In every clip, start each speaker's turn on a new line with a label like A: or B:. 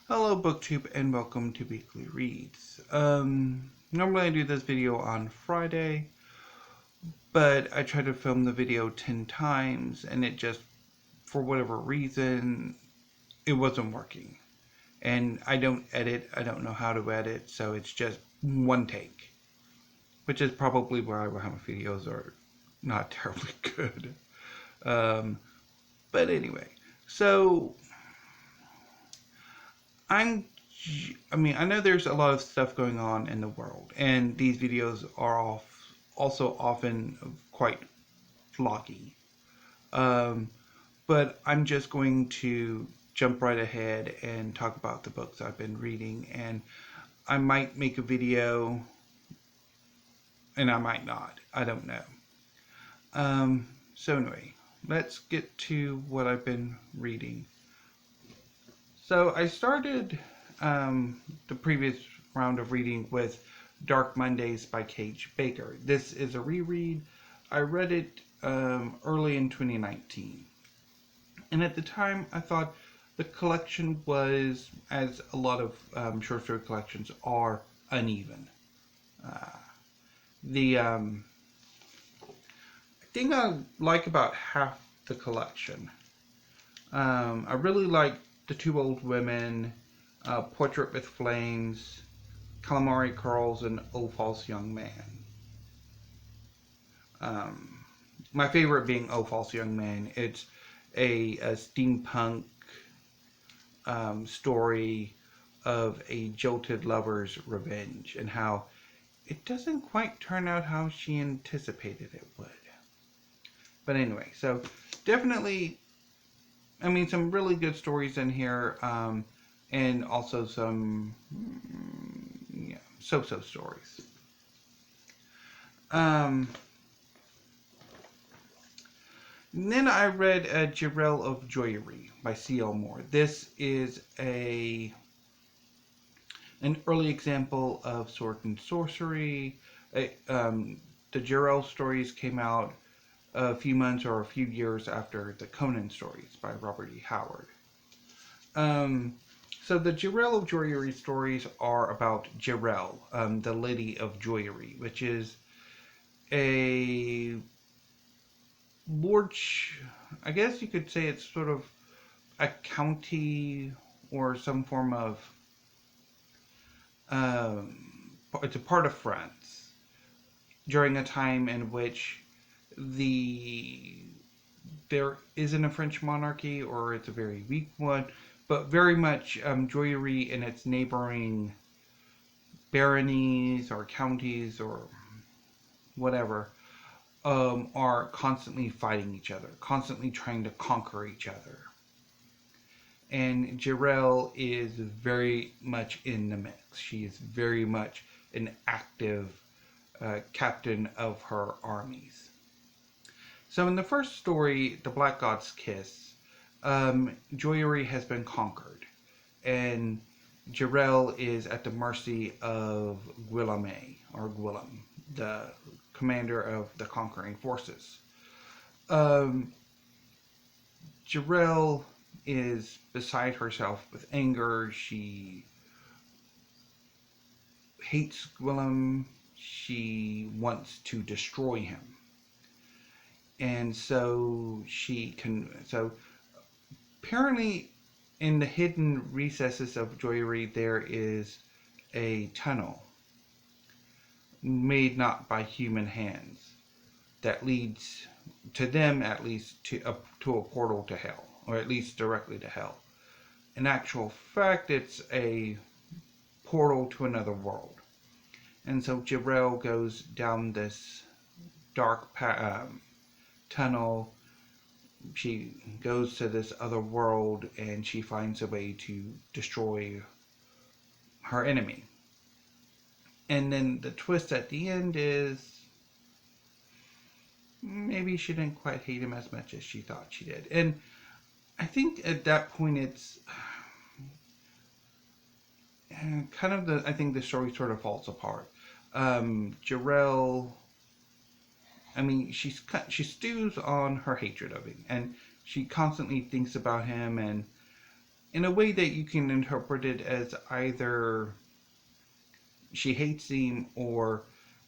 A: Hello BookTube and welcome to Weekly Reads. Normally I do this video on Friday, but I tried to film the video 10 times and it just, for whatever reason, it wasn't working. And I don't edit, I don't know how to edit, so it's just one take. Which is probably why my videos are not terribly good. But anyway, so I know there's a lot of stuff going on in the world, and these videos are also often quite vloggy. But I'm just going to jump right ahead and talk about the books I've been reading, and I might make a video, and I might not. I don't know. So anyway, let's get to what I've been reading. So I started the previous round of reading with Dark Mondays by Kage Baker. This is a reread. I read it early in 2019. And at the time, I thought the collection was, as a lot of short story collections are, uneven. I think I like about half the collection. I really like The Two Old Women, Portrait with Flames, Calamari Curls, and Oh False Young Man. My favorite being Oh False Young Man. It's a steampunk story of a jilted lover's revenge and how it doesn't quite turn out how she anticipated it would. But anyway, so definitely, some really good stories in here, and also some so-so stories. And then I read Girel of Joyeri by C.L. Moore. This is an early example of sword and sorcery. The Jirel stories came out a few months or a few years after the Conan stories by Robert E. Howard. So the Girel of Joyeri stories are about Jirel, the Lady of Joiry, which is a I guess you could say it's sort of a county or some form of, it's a part of France during a time in which there isn't a French monarchy, or it's a very weak one, but very much Joiry and its neighboring baronies or counties or whatever are constantly fighting each other, constantly trying to conquer each other. And Jirel is very much in the mix. She is very much an active captain of her armies. So in the first story, The Black God's Kiss, Joiry has been conquered, and Jirel is at the mercy of Guillaume, the commander of the conquering forces. Jirel is beside herself with anger. She hates Guillaume. She wants to destroy him. And so apparently in the hidden recesses of Joiry there is a tunnel made not by human hands that leads, to them at least, to a portal to hell, or at least directly to hell. In actual fact, it's a portal to another world. And so Jirel goes down this dark tunnel. She goes to this other world and she finds a way to destroy her enemy. And then the twist at the end is maybe she didn't quite hate him as much as she thought she did. And I think at that point it's kind of I think the story sort of falls apart. Jirel, she stews on her hatred of him, and she constantly thinks about him, and in a way that you can interpret it as either she hates him or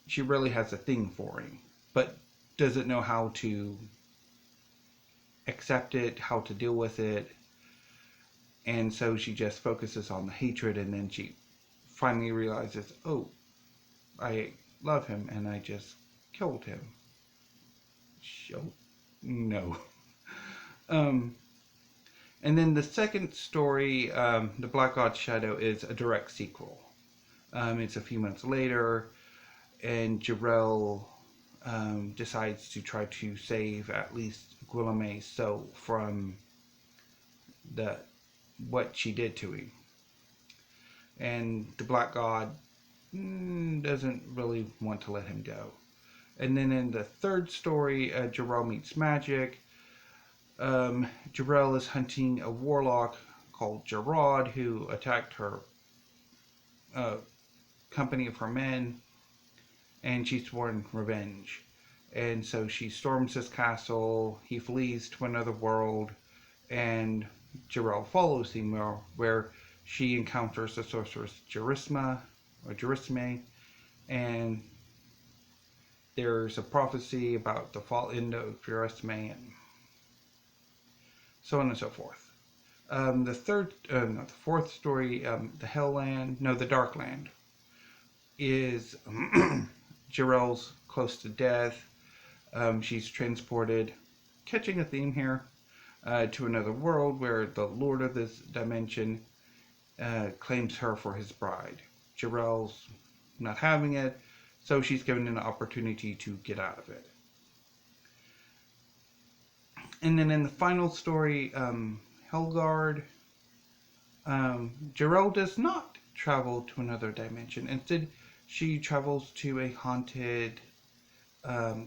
A: she really has a thing for him, but doesn't know how to accept it, how to deal with it, and so she just focuses on the hatred, and then she finally realizes, oh, I love him, and I just killed him. Show? No. Um, and then the second story, The Black God's Shadow, is a direct sequel. It's a few months later, and Jirel decides to try to save at least Guillemets so from the what she did to him. And the Black God doesn't really want to let him go. And then in the third story, Jirel meets magic. Jirel is hunting a warlock called Gerard who attacked her company of her men, and she's sworn revenge. And so she storms his castle, he flees to another world, and Jirel follows him where she encounters the sorceress Jerisme, and there's a prophecy about the fall end of Jerisme, and so on and so forth. The fourth story, the Darkland, is Jirel's close to death. She's transported, catching a theme here, to another world where the Lord of this dimension claims her for his bride. Jirel's not having it, so she's given an opportunity to get out of it. And then in the final story, Helgard, Jirel does not travel to another dimension. Instead, she travels to a haunted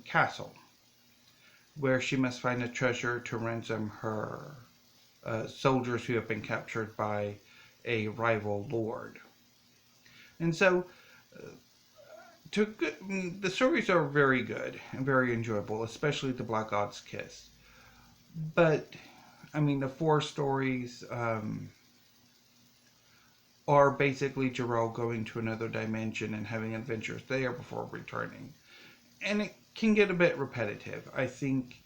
A: castle where she must find a treasure to ransom her soldiers who have been captured by a rival lord. And so the stories are very good and very enjoyable, especially the Black God's Kiss. But I mean, the four stories are basically Jirel going to another dimension and having adventures there before returning. And it can get a bit repetitive. I think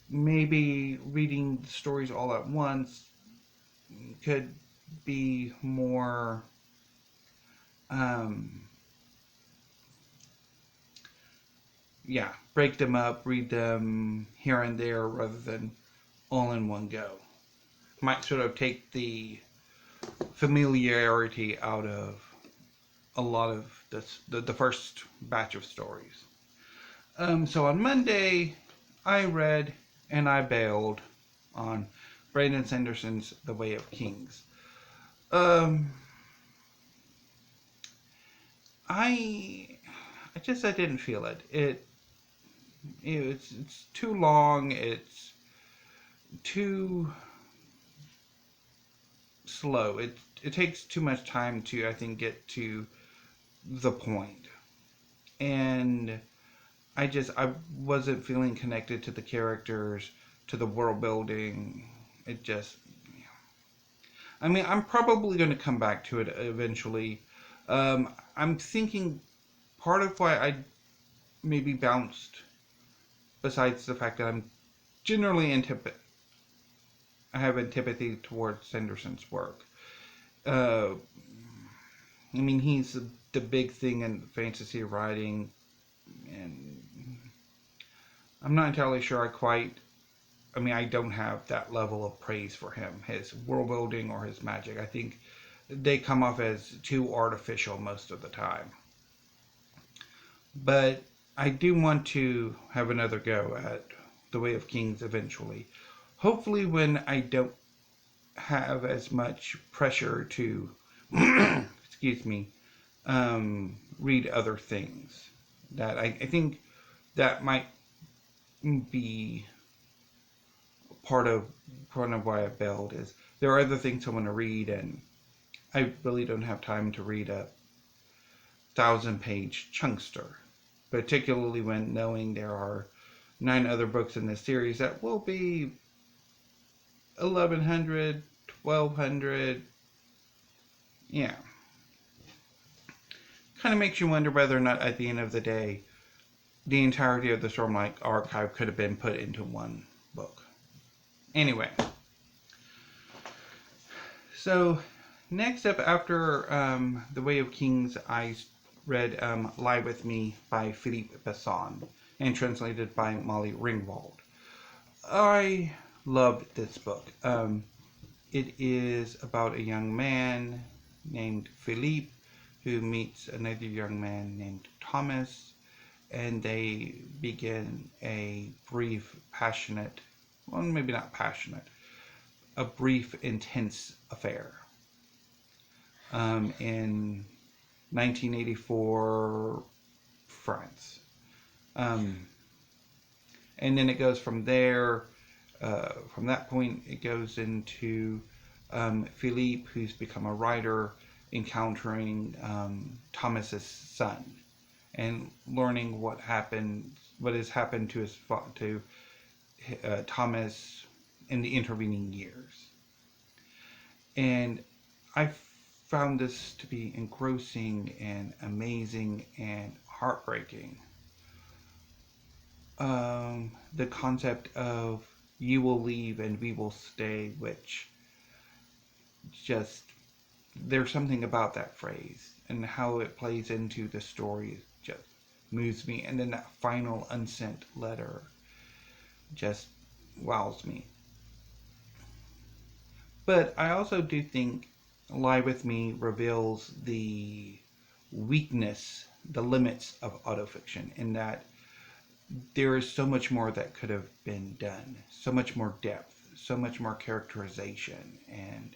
A: maybe reading the stories all at once could be more break them up, read them here and there rather than all in one go. Might sort of take the familiarity out of a lot of the first batch of stories. So on Monday, I read and I bailed on Brandon Sanderson's The Way of Kings. I didn't feel it. It's too long. It's too slow. It takes too much time to, I think, get to the point. And I wasn't feeling connected to the characters, to the world building. I mean, I'm probably going to come back to it eventually. I'm thinking part of why I maybe bounced, besides the fact that I'm generally I have antipathy towards Sanderson's work. I mean, he's the big thing in fantasy writing, and I'm not entirely sure I don't have that level of praise for him, his world building or his magic. I think they come off as too artificial most of the time. But I do want to have another go at The Way of Kings eventually. Hopefully when I don't have as much pressure to, excuse me, read other things. That I think that might be part of why I bailed, is there are other things I want to read, and I really don't have time to read a 1,000-page chunkster, particularly when knowing there are 9 other books in this series that will be 1,100, 1200. Yeah. Kind of makes you wonder whether or not at the end of the day, the entirety of the Stormlight archive could have been put into one book. Anyway. So, next up after The Way of Kings, I read Lie With Me by Philippe Besson and translated by Molly Ringwald. I loved this book. It is about a young man named Philippe who meets another young man named Thomas, and they begin a brief, passionate, well, maybe not passionate, a brief, intense affair. In 1984 France. And then it goes from there. From that point, it goes into Philippe, who's become a writer, encountering Thomas's son, and learning what has happened to Thomas in the intervening years. And I found this to be engrossing and amazing and heartbreaking. The concept of you will leave and we will stay, which just, there's something about that phrase and how it plays into the story just moves me. And then that final unsent letter just wows me. But I also do think Lie With Me reveals the weakness, the limits of autofiction, in that there is so much more that could have been done, so much more depth, so much more characterization and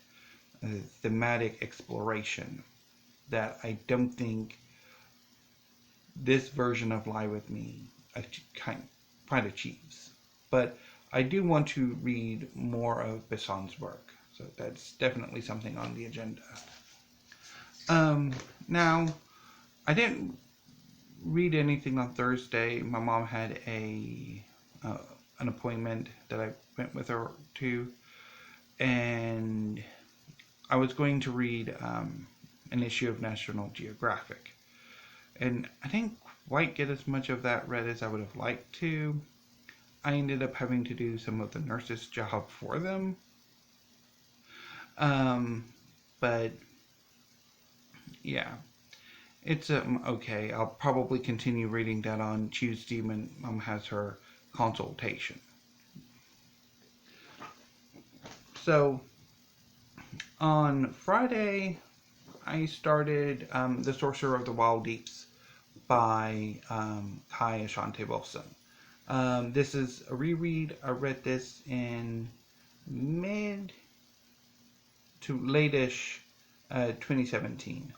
A: thematic exploration that I don't think this version of Lie With Me quite achieves. But I do want to read more of Besson's work, so that's definitely something on the agenda. Now, I didn't read anything on Thursday. My mom had an appointment that I went with her to, and I was going to read an issue of National Geographic, and I didn't quite get as much of that read as I would have liked to. I ended up having to do some of the nurse's job for them, but yeah. It's okay. I'll probably continue reading that on Tuesday when Mom has her consultation. So, on Friday, I started The Sorcerer of the Wildeeps by Kage Ashante Wilson. This is a reread. I read this in mid to late-ish 2017.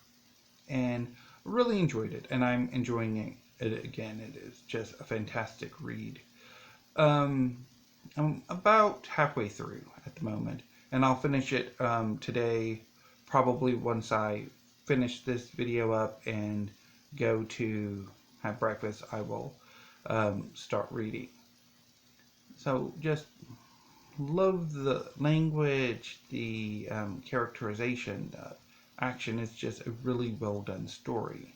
A: And really enjoyed it, and I'm enjoying it again. It is just a fantastic read. I'm about halfway through at the moment, and I'll finish it today, probably once I finish this video up and go to have breakfast. I will start reading. So just love the language, the characterization, the action. Is just a really well done story.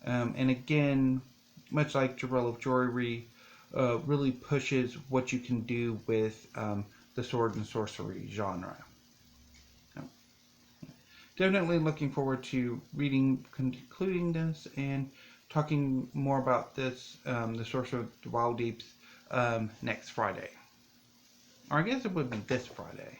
A: And again, much like Girl of Joyeri, really pushes what you can do with the sword and sorcery genre. Definitely looking forward to concluding this, and talking more about this, the Sorcerer of the Wildeeps, next Friday. Or I guess it would be this Friday.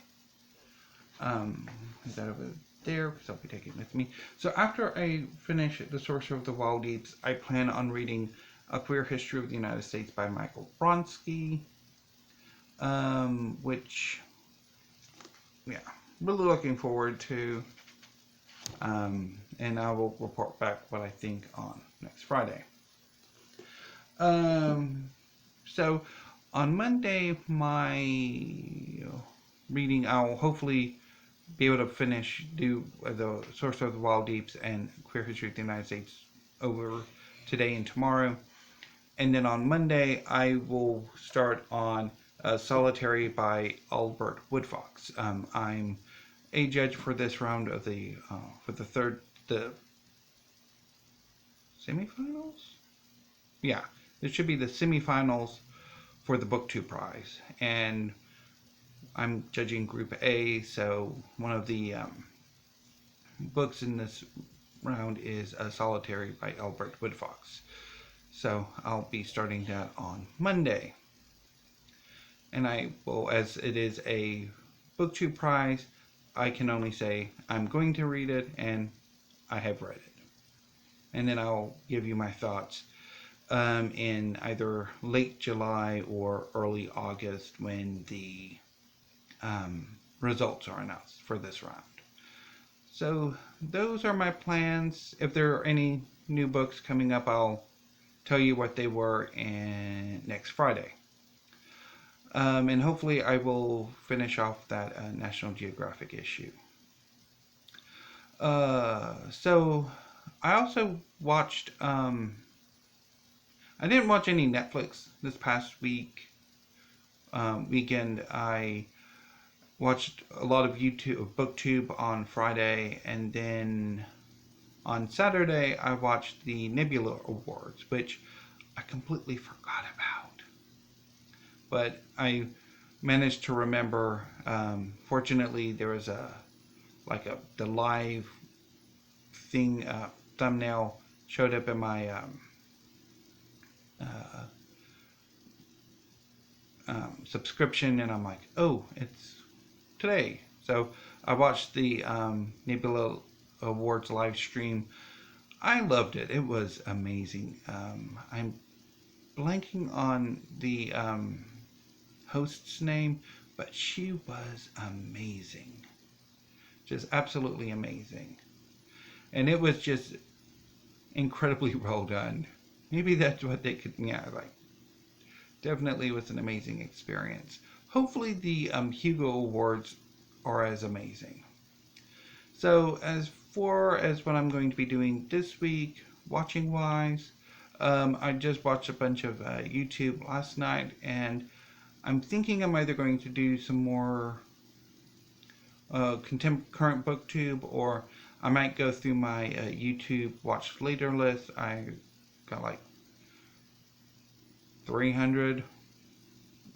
A: Is that over there? Because I'll be taking it with me. So after I finish The Sorcerer of the Wildeeps, I plan on reading A Queer History of the United States by Michael Bronski. Which, yeah, really looking forward to. And I will report back what I think on next Friday. So on Monday, my reading, I'll hopefully be able to do The Sorcerer of the Wildeeps and Queer History of the United States over today and tomorrow. And then on Monday, I will start on Solitary by Albert Woodfox. I'm a judge for this round of the semifinals. Yeah, this should be the semifinals for the BookTube prize, and I'm judging Group A. So one of the books in this round is Solitary by Albert Woodfox. So I'll be starting that on Monday. And I will, as it is a BookTube prize, I can only say I'm going to read it and I have read it. And then I'll give you my thoughts in either late July or early August when the results are announced for this round. So those are my plans. If there are any new books coming up, I'll tell you what they were next Friday. And hopefully I will finish off that National Geographic issue. So I also watched, I didn't watch any Netflix this past weekend. I watched a lot of BookTube on Friday, and then on Saturday I watched the Nebula Awards, which I completely forgot about. But I managed to remember. Fortunately, there was the live thing thumbnail showed up in my subscription, and I'm like, oh, it's today. So I watched the Nebula Awards live stream. I loved it. It was amazing. I'm blanking on the host's name, but she was amazing. Just absolutely amazing. And it was just incredibly well done. Maybe that's what they could, definitely was an amazing experience. Hopefully the Hugo Awards are as amazing. So as far as what I'm going to be doing this week, watching wise, I just watched a bunch of YouTube last night, and I'm thinking I'm either going to do some more current BookTube, or I might go through my YouTube watch later list. I got like 300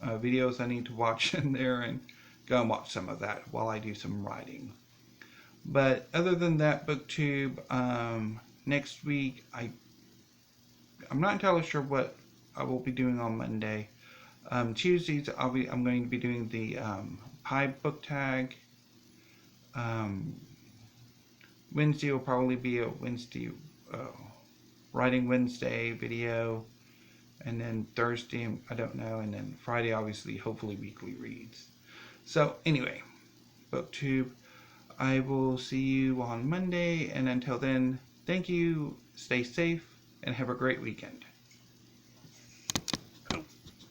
A: videos I need to watch in there, and go and watch some of that while I do some writing. But other than that, BookTube, next week I'm not entirely sure what I will be doing on Monday. Tuesdays I'm going to be doing the Pi book tag. Wednesday will probably be a Wednesday Writing Wednesday video, and then Thursday I don't know, and then Friday obviously hopefully weekly reads. So anyway, BookTube, I will see you on Monday, and until then, thank you, stay safe, and have a great weekend.